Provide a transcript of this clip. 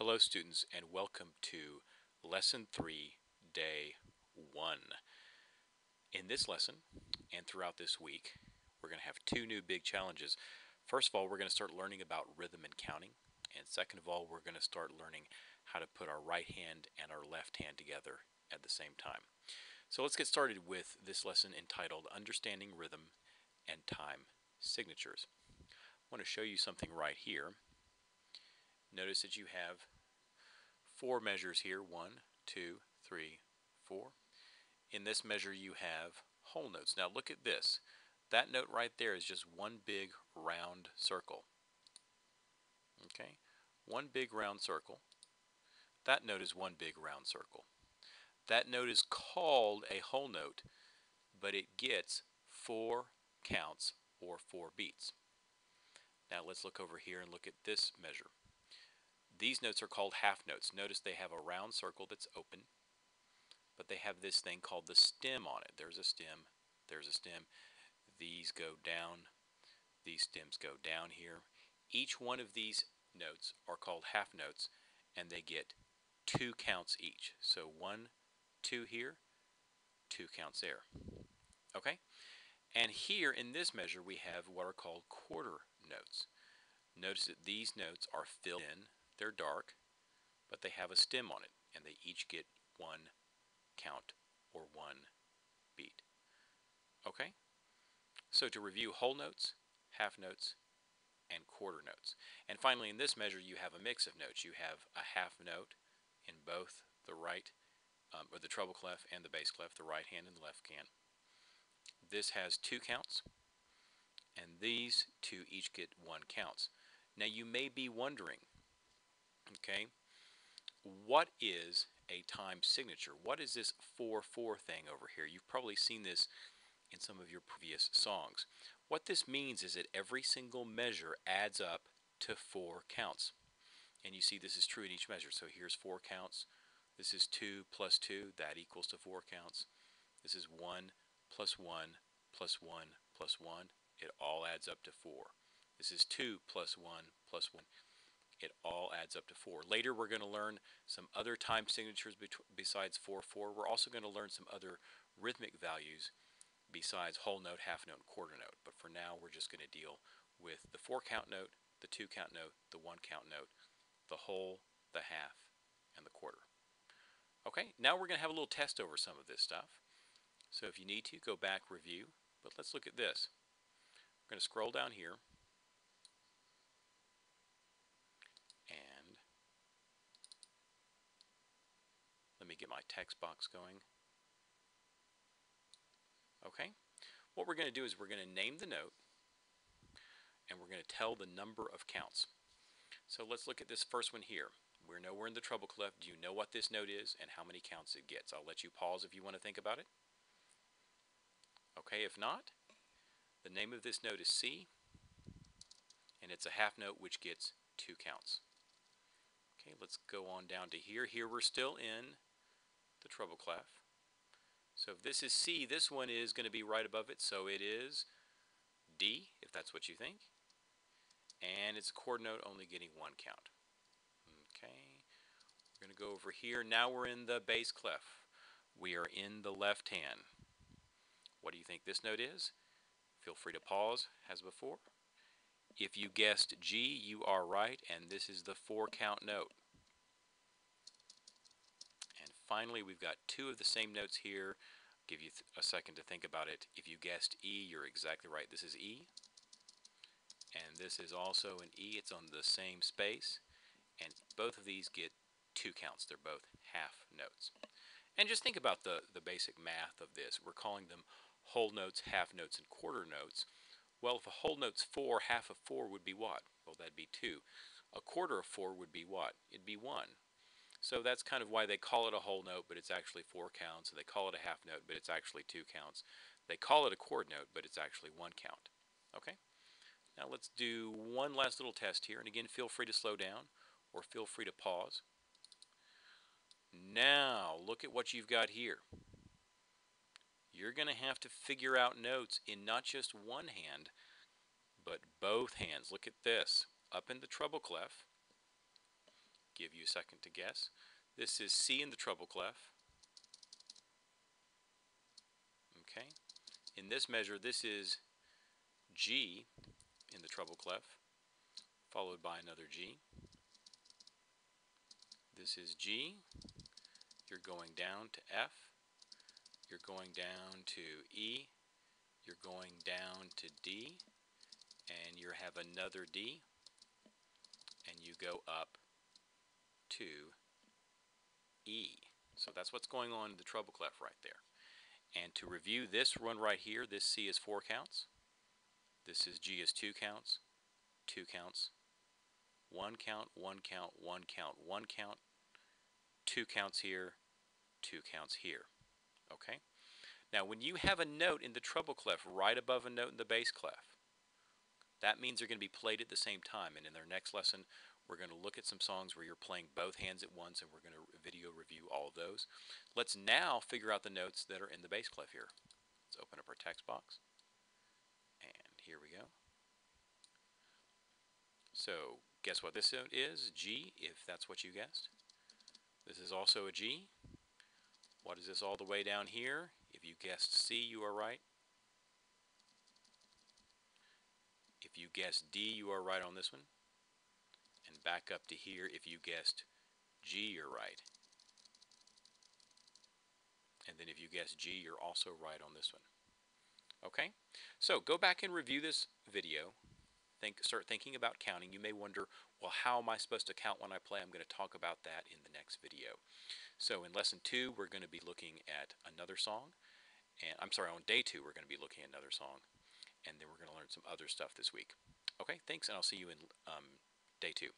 Hello students and welcome to Lesson 3, Day 1. In this lesson and throughout this week, we're going to have two new big challenges. First of all, we're going to start learning about rhythm and counting. And second of all, we're going to start learning how to put our right hand and our left hand together at the same time. So let's get started with this lesson entitled Understanding Rhythm and Time Signatures. I want to show you something right here. Notice that you have four measures here, 1, 2, 3, 4. In this measure you have whole notes. Now look at this. That note right there is just one big round circle. Okay, one big round circle. That note is one big round circle. That note is called a whole note, but it gets 4 counts or 4 beats. Now let's look over here and look at this measure. These notes are called half notes. Notice they have a round circle that's open, but they have this thing called the stem on it. There's a stem, there's a stem. These go down, these stems go down here. Each one of these notes are called half notes, and they get 2 counts each. So 1, 2 here, 2 counts there. Okay? And here in this measure we have what are called quarter notes. Notice that these notes are filled in. They're dark, but they have a stem on it, and they each get 1 count or 1 beat. Okay? So to review, whole notes, half notes, and quarter notes. And finally in this measure you have a mix of notes. You have a half note in both the right, or the treble clef and the bass clef, the right hand and the left hand. This has 2 counts, and these two each get 1 counts. Now you may be wondering, okay, what is a time signature? What is this 4/4 thing over here? You've probably seen this in some of your previous songs. What this means is that every single measure adds up to 4 counts. And you see this is true in each measure. So here's 4 counts. This is 2 plus 2. That equals to 4 counts. This is 1 plus 1 plus 1 plus 1. It all adds up to 4. This is 2 plus 1 plus 1. It all adds up to 4. Later we're going to learn some other time signatures besides 4/4. We're also going to learn some other rhythmic values besides whole note, half note, and quarter note. But for now we're just going to deal with the 4 count note, the 2 count note, the 1 count note, the whole, the half, and the quarter. Okay, now we're going to have a little test over some of this stuff. So if you need to, go back, review. But let's look at this. We're going to scroll down here. And let me get my text box going. Okay, what we're going to do is we're going to name the note, and we're going to tell the number of counts. So let's look at this first one here. We know we're in the treble clef. Do you know what this note is and how many counts it gets? I'll let you pause if you want to think about it. Okay, if not, the name of this note is C, and it's a half note which gets 2 counts. Okay, let's go on down to here. Here we're still in the treble clef. So if this is C, this one is going to be right above it, so it is D, if that's what you think. And it's a quarter note only getting 1 count. Okay, we're going to go over here. Now we're in the bass clef. We are in the left hand. What do you think this note is? Feel free to pause, as before. If you guessed G, you are right, and this is the 4 count note. And finally, we've got 2 of the same notes here. I'll give you a second to think about it. If you guessed E, you're exactly right. This is E. And this is also an E. It's on the same space. And both of these get 2 counts. They're both half notes. And just think about the basic math of this. We're calling them whole notes, half notes, and quarter notes. Well, if a whole note's 4, half of 4 would be what? Well, that'd be 2. A quarter of 4 would be what? It'd be 1. So that's kind of why they call it a whole note, but it's actually 4 counts. And they call it a half note, but it's actually 2 counts. They call it a quarter note, but it's actually 1 count. Okay? Now let's do one last little test here. And again, feel free to slow down or feel free to pause. Now, look at what you've got here. You're going to have to figure out notes in not just one hand, but both hands. Look at this. Up in the treble clef, give you a second to guess. This is C in the treble clef. Okay. In this measure, this is G in the treble clef, followed by another G. This is G. You're going down to F. You're going down to E. You're going down to D. And you have another D. And you go up to E. So that's what's going on in the treble clef right there. And to review this one right here, this C is 4 counts. This is G is 2 counts, 2 counts, 1 count, 1 count, 1 count, 1 count, 2 counts here, 2 counts here. Okay? Now when you have a note in the treble clef right above a note in the bass clef, that means they're going to be played at the same time. And in our next lesson, we're going to look at some songs where you're playing both hands at once, and we're going to video review all of those. Let's now figure out the notes that are in the bass clef here. Let's open up our text box. And here we go. So guess what this note is? G, if that's what you guessed. This is also a G. What is this all the way down here? If you guessed C, you are right. If you guessed D, you are right on this one. And back up to here, if you guessed G, you're right. And then if you guessed G, you're also right on this one. Okay? So go back and review this video. Start thinking about counting. You may wonder, well, how am I supposed to count when I play? I'm going to talk about that in the next video. So in lesson 2, we're going to be looking at another song. And I'm sorry, on day 2, we're going to be looking at another song. And then we're going to learn some other stuff this week. Okay, thanks, and I'll see you in day 2.